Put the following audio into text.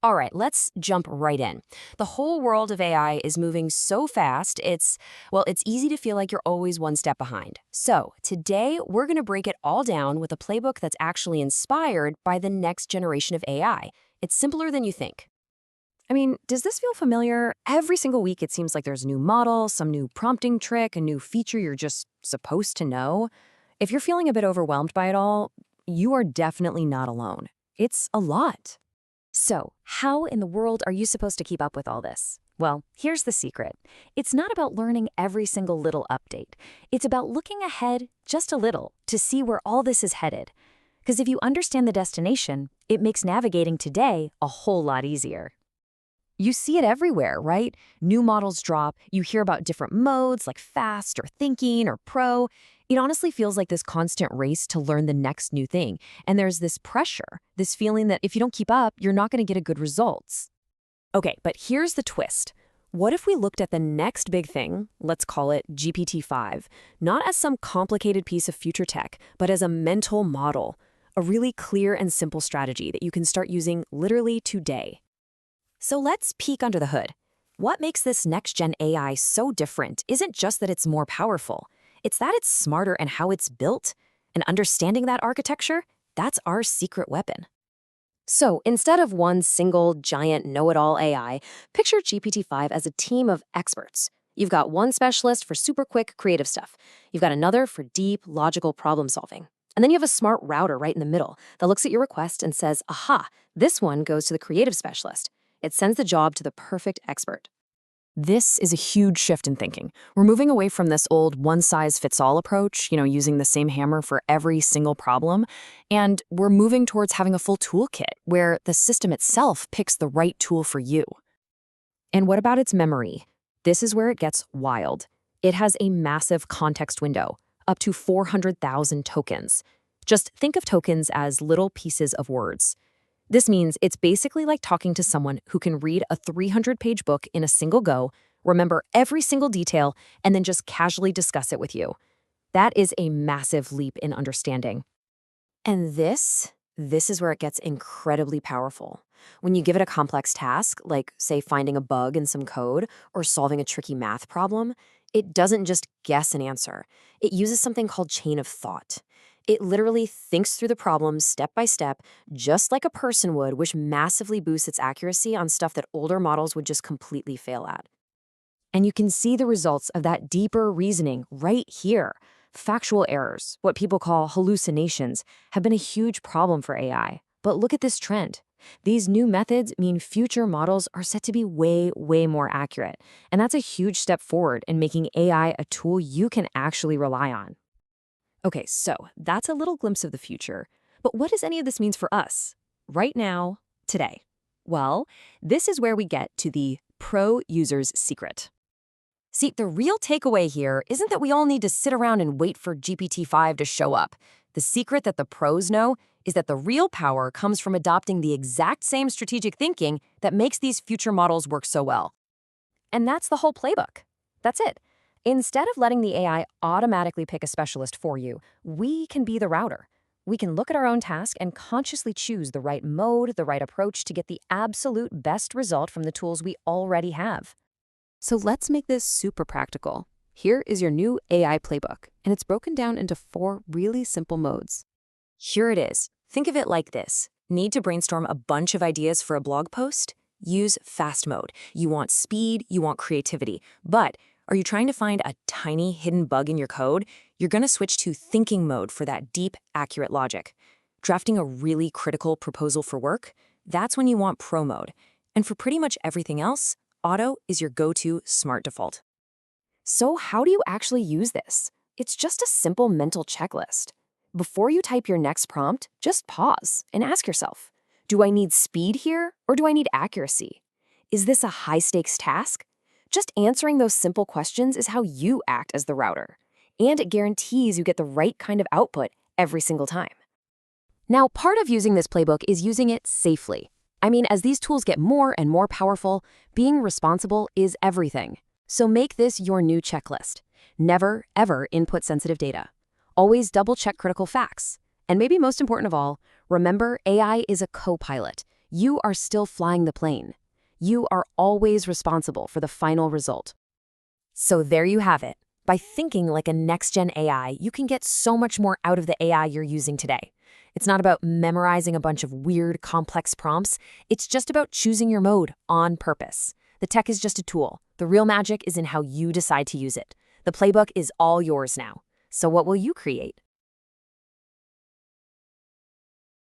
All right, let's jump right in. The whole world of AI is moving so fast, it's easy to feel like you're always one step behind. So today, we're going to break it all down with a playbook that's actually inspired by the next generation of AI. It's simpler than you think. I mean, does this feel familiar? Every single week, it seems like there's a new model, some new prompting trick, a new feature you're just supposed to know. If you're feeling a bit overwhelmed by it all, you are definitely not alone. It's a lot. So, how in the world are you supposed to keep up with all this? Well, here's the secret. It's not about learning every single little update. It's about looking ahead just a little to see where all this is headed. Because if you understand the destination, it makes navigating today a whole lot easier. You see it everywhere, right? New models drop, you hear about different modes like fast or thinking or pro. It honestly feels like this constant race to learn the next new thing. And there's this pressure, this feeling that if you don't keep up, you're not going to get good results. Okay, but here's the twist. What if we looked at the next big thing, let's call it GPT-5, not as some complicated piece of future tech, but as a mental model, a really clear and simple strategy that you can start using literally today. So let's peek under the hood. What makes this next-gen AI so different isn't just that it's more powerful. It's that it's smarter and how it's built. And understanding that architecture, that's our secret weapon. So instead of one single, giant, know-it-all AI, picture GPT-5 as a team of experts. You've got one specialist for super quick, creative stuff. You've got another for deep, logical problem-solving. And then you have a smart router right in the middle that looks at your request and says, aha, this one goes to the creative specialist. It sends the job to the perfect expert. This is a huge shift in thinking. We're moving away from this old one-size-fits-all approach, using the same hammer for every single problem, and we're moving towards having a full toolkit where the system itself picks the right tool for you. And what about its memory? This is where it gets wild. It has a massive context window, up to 400,000 tokens. Just think of tokens as little pieces of words. This means it's basically like talking to someone who can read a 300-page book in a single go, remember every single detail, and then just casually discuss it with you. That is a massive leap in understanding. And this is where it gets incredibly powerful. When you give it a complex task, like, say, finding a bug in some code or solving a tricky math problem, it doesn't just guess an answer. It uses something called chain of thought. It literally thinks through the problem step by step, just like a person would, which massively boosts its accuracy on stuff that older models would just completely fail at. And you can see the results of that deeper reasoning right here. Factual errors, what people call hallucinations, have been a huge problem for AI. But look at this trend. These new methods mean future models are set to be way, way more accurate. And that's a huge step forward in making AI a tool you can actually rely on. Okay, so that's a little glimpse of the future. But what does any of this mean for us? Right now, today? Well, this is where we get to the pro user's secret. See, the real takeaway here isn't that we all need to sit around and wait for GPT-5 to show up. The secret that the pros know is that the real power comes from adopting the exact same strategic thinking that makes these future models work so well. And that's the whole playbook. That's it. Instead of letting the AI automatically pick a specialist for you, we can be the router. We can look at our own task and consciously choose the right mode, the right approach to get the absolute best result from the tools we already have. So let's make this super practical. Here is your new AI playbook, and it's broken down into 4 really simple modes. Here it is. Think of it like this. Need to brainstorm a bunch of ideas for a blog post? Use fast mode. You want speed, you want creativity, but are you trying to find a tiny hidden bug in your code? You're going to switch to thinking mode for that deep, accurate logic. Drafting a really critical proposal for work? That's when you want pro mode. And for pretty much everything else, auto is your go-to smart default. So how do you actually use this? It's just a simple mental checklist. Before you type your next prompt, just pause and ask yourself, do I need speed here or do I need accuracy? Is this a high-stakes task? Just answering those simple questions is how you act as the router, and it guarantees you get the right kind of output every single time. Now, part of using this playbook is using it safely. I mean, as these tools get more and more powerful, being responsible is everything. So make this your new checklist. Never, ever input sensitive data. Always double-check critical facts. And maybe most important of all, remember AI is a co-pilot. you are still flying the plane. You are always responsible for the final result. So there you have it. By thinking like a next-gen AI, you can get so much more out of the AI you're using today. It's not about memorizing a bunch of weird, complex prompts. It's just about choosing your mode on purpose. The tech is just a tool. The real magic is in how you decide to use it. The playbook is all yours now. So what will you create?